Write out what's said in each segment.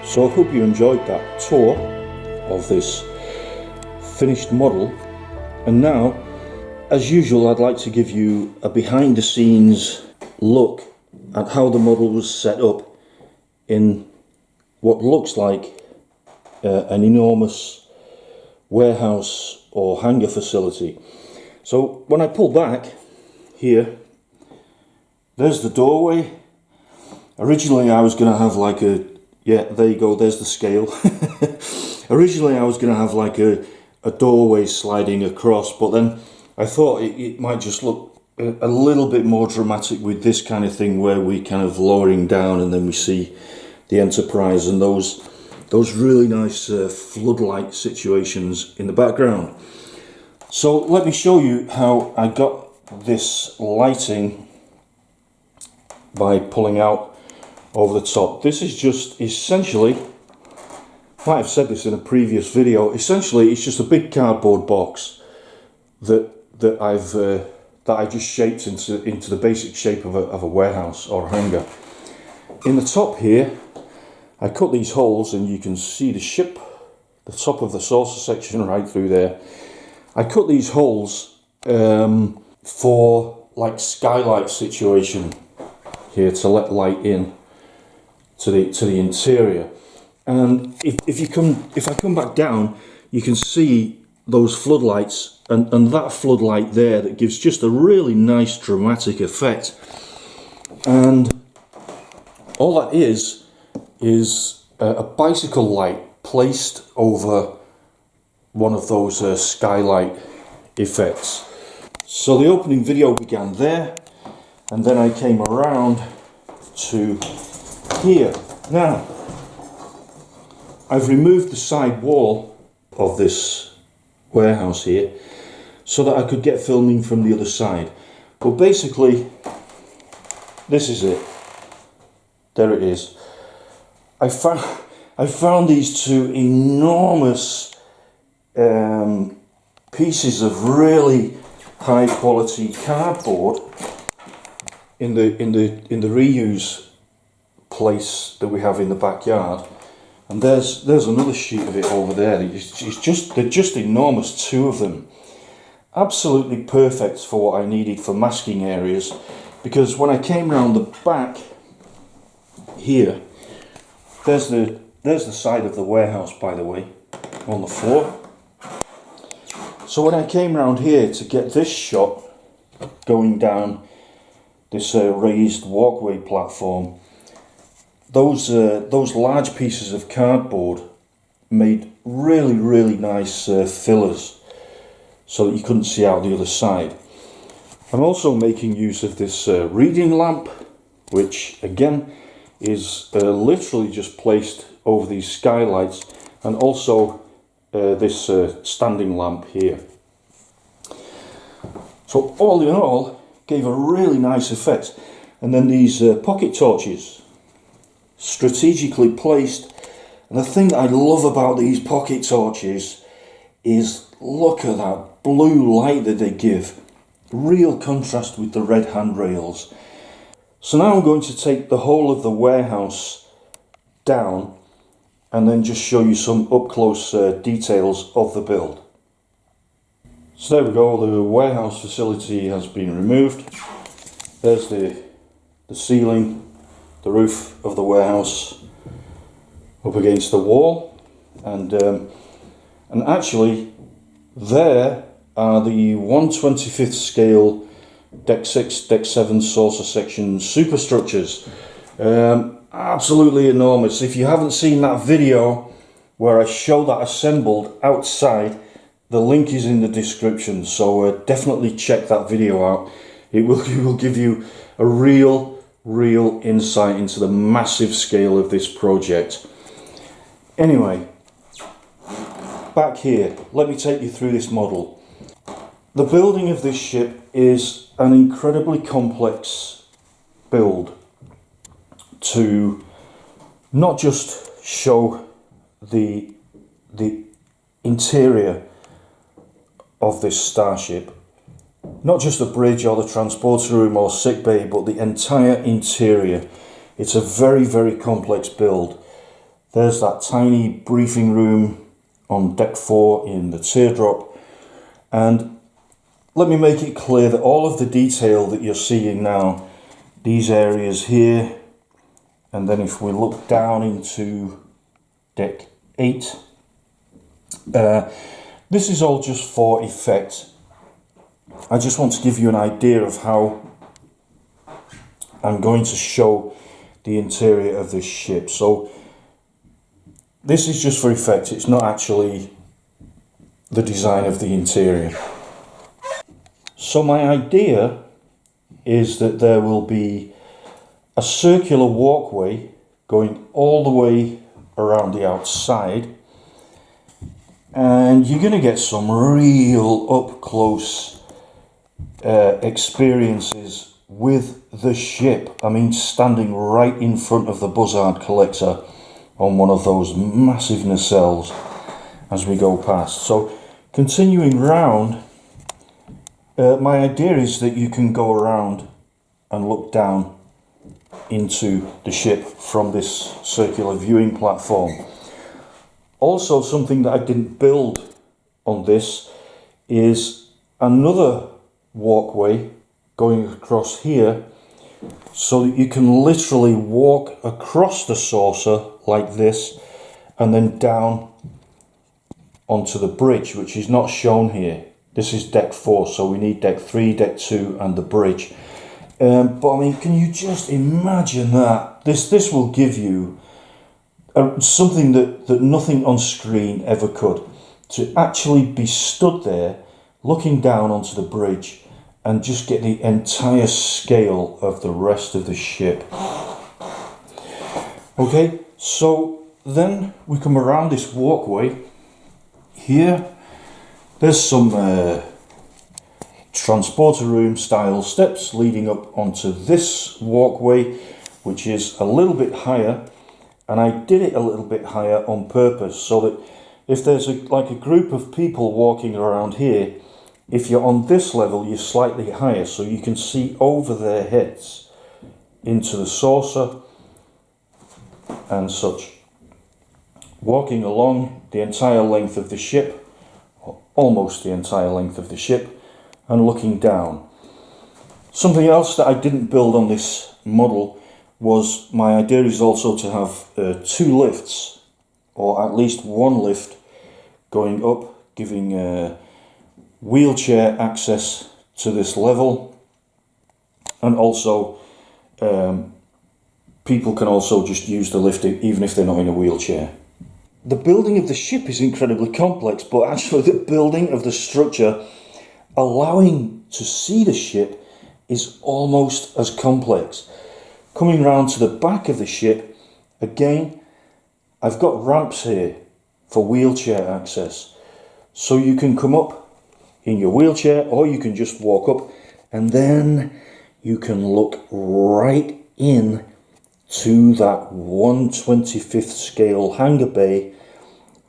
So I hope you enjoyed that tour of this finished model, and now, as usual, I'd like to give you a behind the scenes look at how the model was set up in what looks like an enormous warehouse or hangar facility. So when I pull back here, there's the doorway. Originally I was going to have like a, yeah, there you go, there's the scale. Originally I was going to have like a doorway sliding across, but then I thought it might just look a little bit more dramatic with this kind of thing where we kind of lowering down and then we see the Enterprise and those really nice floodlight situations in the background. So let me show you how I got this lighting by pulling out over the top. This is just essentially, I might have said this in a previous video, essentially it's just a big cardboard box that I just shaped into the basic shape of a warehouse or a hangar. In the top here I cut these holes and you can see the ship, the top of the saucer section right through there. I cut these holes for like skylight situation here to let light in to the interior. And if I come back down, you can see those floodlights and that floodlight there that gives just a really nice dramatic effect. And all that is a bicycle light placed over one of those skylight effects. So the opening video began there, and then I came around to here. Now, I've removed the side wall of this warehouse here so that I could get filming from the other side. But basically, this is it. There it is. I found these two enormous pieces of really high quality cardboard in the reuse place that we have in the backyard, and there's another sheet of it over there. They're just enormous, two of them, absolutely perfect for what I needed for masking areas. Because when I came round the back here, there's the side of the warehouse, by the way, on the floor. So when I came round here to get this shot going down this raised walkway platform, those large pieces of cardboard made really nice fillers so that you couldn't see out the other side. I'm also making use of this reading lamp, which again is literally just placed over these skylights, and also this standing lamp here. So all in all, gave a really nice effect. And then these pocket torches, strategically placed. And the thing that I love about these pocket torches is, look at that blue light that they give. Real contrast with the red handrails. So now I'm going to take the whole of the warehouse down and then just show you some up close details of the build. So there we go, the warehouse facility has been removed. There's the ceiling, the roof of the warehouse up against the wall, and actually there are the 1/25th scale Deck 6, Deck 7 saucer section superstructures. Absolutely enormous. If you haven't seen that video where I show that assembled outside, the link is in the description, so definitely check that video out. It will give you a real insight into the massive scale of this project. Anyway, back here, let me take you through this model. The building of this ship is an incredibly complex build to not just show the interior of this starship, not just the bridge or the transporter room or sick bay, but the entire interior. It's a very complex build. There's that tiny briefing room on deck 4 in the teardrop. And let me make it clear that all of the detail that you're seeing now, these areas here, and then if we look down into deck 8, this is all just for effect. I just want to give you an idea of how I'm going to show the interior of this ship. So this is just for effect, it's not actually the design of the interior. So my idea is that there will be a circular walkway going all the way around the outside, and you're going to get some real up close experiences with the ship. I mean, standing right in front of the Buzzard collector on one of those massive nacelles as we go past. So continuing round, my idea is that you can go around and look down into the ship from this circular viewing platform. Also, something that I didn't build on this is another walkway going across here, so that you can literally walk across the saucer like this and then down onto the bridge, which is not shown here. This is deck 4, so we need deck 3, deck 2 and the bridge. But I mean, can you just imagine that? This will give you something that nothing on screen ever could. To actually be stood there looking down onto the bridge and just get the entire scale of the rest of the ship. Okay, so then we come around this walkway here. There's some transporter room style steps leading up onto this walkway, which is a little bit higher, and I did it a little bit higher on purpose so that if there's like a group of people walking around here, if you're on this level, you're slightly higher, so you can see over their heads into the saucer and such. Walking along the entire length of the ship, or almost the entire length of the ship, and looking down. Something else that I didn't build on this model was my idea is also to have 2 lifts, or at least 1 lift going up, giving wheelchair access to this level, and also people can also just use the lift even if they're not in a wheelchair. The building of the ship is incredibly complex, but actually the building of the structure allowing to see the ship is almost as complex. Coming round to the back of the ship, again, I've got ramps here for wheelchair access, so you can come up in your wheelchair, or you can just walk up and then you can look right in to that 1/25th scale hangar bay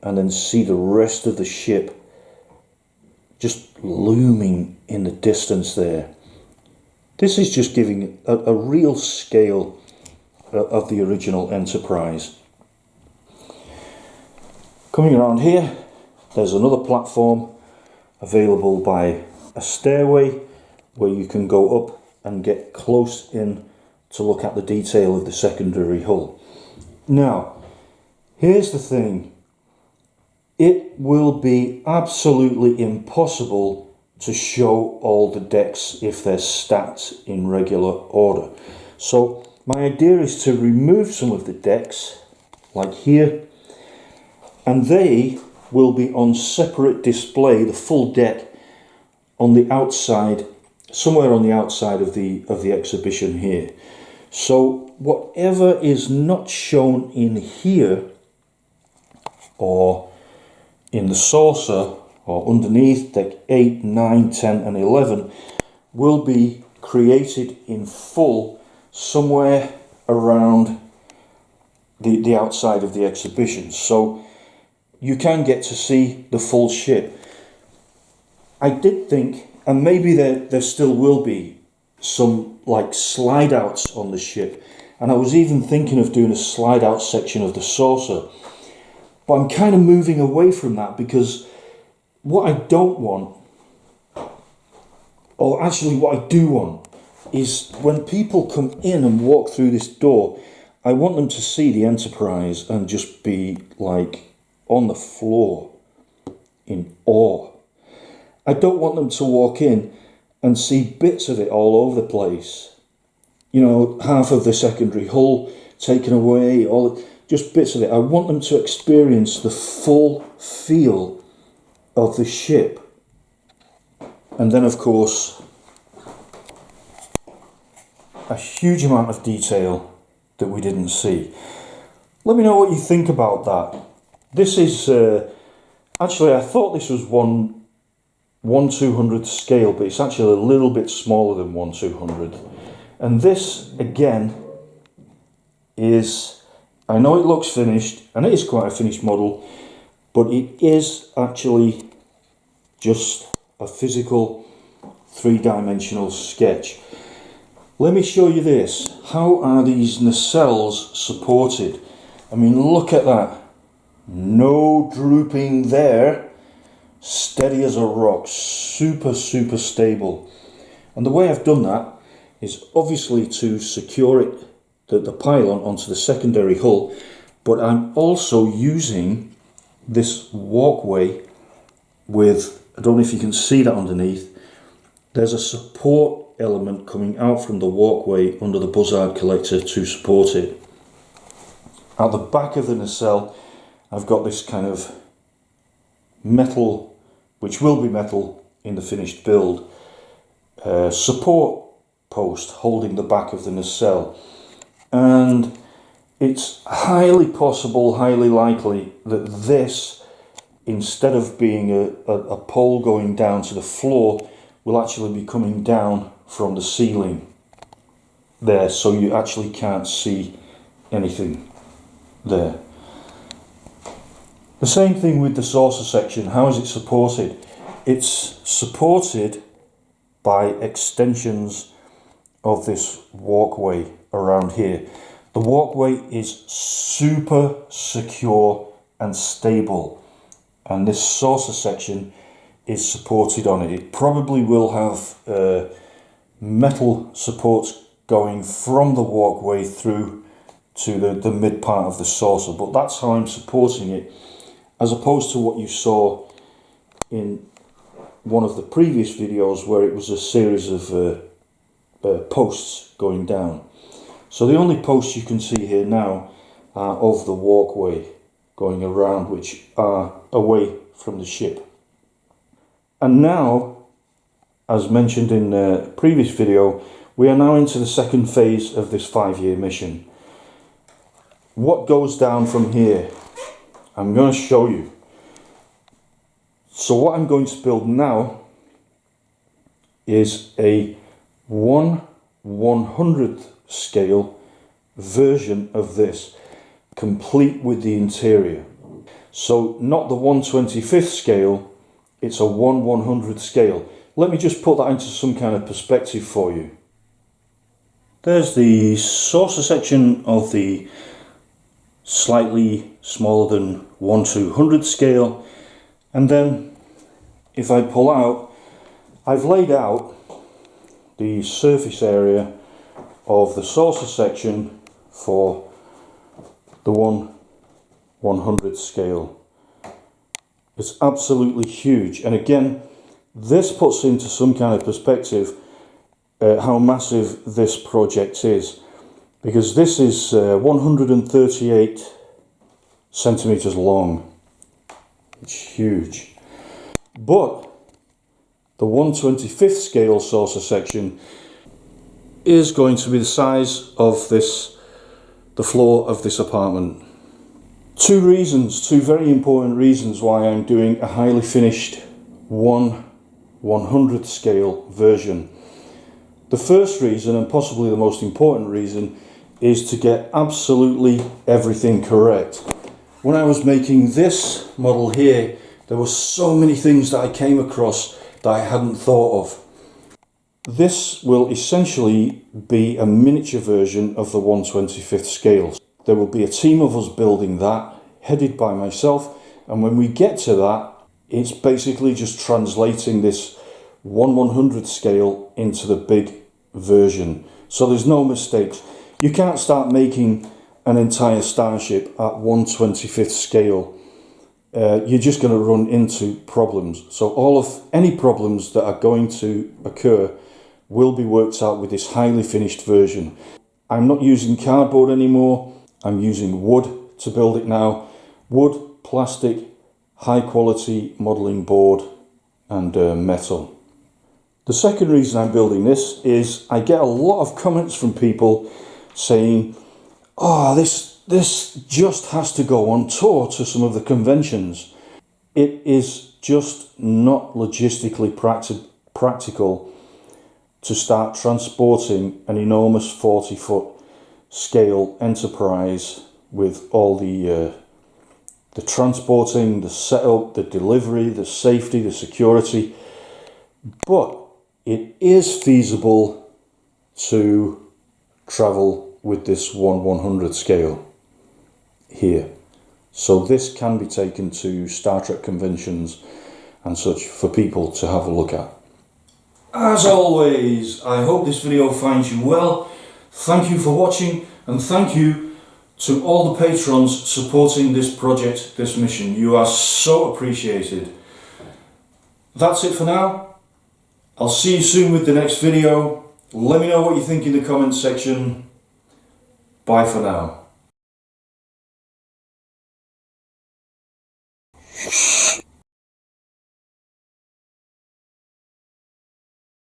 and then see the rest of the ship just looming in the distance there. This is just giving a real scale of the original Enterprise. Coming around here, there's another platform available by a stairway where you can go up and get close in to look at the detail of the secondary hull. Now, here's the thing. It will be absolutely impossible to show all the decks if they're stacked in regular order. So my idea is to remove some of the decks, like here, and they will be on separate display, the full deck, on the outside, somewhere on the outside of the exhibition here. So whatever is not shown in here, or in the saucer, or underneath deck 8, 9, 10 and 11, will be created in full somewhere around the outside of the exhibition. So you can get to see the full ship. I did think, and maybe there still will be, some like slide outs on the ship, and I was even thinking of doing a slide out section of the saucer. But I'm kind of moving away from that, because what I don't want, or actually what I do want, is when people come in and walk through this door, I want them to see the Enterprise and just be like on the floor in awe. I don't want them to walk in and see bits of it all over the place. You know, half of the secondary hull taken away, just bits of it. I want them to experience the full feel of the ship. And then, of course, a huge amount of detail that we didn't see. Let me know what you think about that. This is, actually I thought this was 1/200th scale, but it's actually a little bit smaller than 1/200. And this, again, is, I know it looks finished, and it is quite a finished model, but it is actually just a physical 3-dimensional sketch. Let me show you this. How are these nacelles supported? I mean, look at that. No drooping there. Steady as a rock. Super, super stable. And the way I've done that is obviously to secure it, the pylon, onto the secondary hull, but I'm also using this walkway with, I don't know if you can see that underneath, there's a support element coming out from the walkway under the buzzard collector to support it. At the back of the nacelle, I've got this kind of metal, which will be metal in the finished build, support post holding the back of the nacelle. And it's highly possible, highly likely, that this, instead of being a pole going down to the floor, will actually be coming down from the ceiling there, so you actually can't see anything there. The same thing with the saucer section. How is it supported? It's supported by extensions of this walkway around here. The walkway is super secure and stable, and this saucer section is supported on it. It probably will have metal supports going from the walkway through to the mid part of the saucer, but that's how I'm supporting it, as opposed to what you saw in one of the previous videos where it was a series of posts going down. So the only posts you can see here now are of the walkway going around, which are away from the ship. And now, as mentioned in the previous video, we are now into the second phase of this 5-year mission. What goes down from here? I'm going to show you. So what I'm going to build now is a 1/100th scale version of this, complete with the interior. So not the 1/25th scale, it's a 1/100th scale. Let me just put that into some kind of perspective for you. There's the saucer section of the slightly smaller than 1/200th scale, and then if I pull out, I've laid out the surface area of the saucer section for the 1/100th scale. It's absolutely huge, and again, this puts into some kind of perspective how massive this project is, because this is 138 centimeters long. It's huge. But the 1/25th scale saucer section is going to be the size of the floor of this apartment. Two very important reasons why I'm doing a highly finished 1/100th scale version. The first reason, and possibly the most important reason, is to get absolutely everything correct. When I was making this model here, there were so many things that I came across that I hadn't thought of. This will essentially be a miniature version of the 1/25th scale. There will be a team of us building that, headed by myself, and when we get to that, it's basically just translating this 1/100th scale into the big version. So there's no mistakes. You can't start making an entire starship at 1/25th scale. You're just going to run into problems. So any problems that are going to occur will be worked out with this highly finished version. I'm not using cardboard anymore. I'm using wood to build it now. Wood, plastic, high quality modelling board and metal. The second reason I'm building this is I get a lot of comments from people saying, oh, this just has to go on tour to some of the conventions. It is just not logistically practical to start transporting an enormous 40-foot scale Enterprise with all the transporting, the setup, the delivery, the safety, the security. But it is feasible to travel with this 1/100th scale here. So this can be taken to Star Trek conventions and such for people to have a look at. As always, I hope this video finds you well. Thank you for watching, and thank you to all the patrons supporting this project, this mission. You are so appreciated. That's it for now. I'll see you soon with the next video. Let me know what you think in the comments section. Bye for now.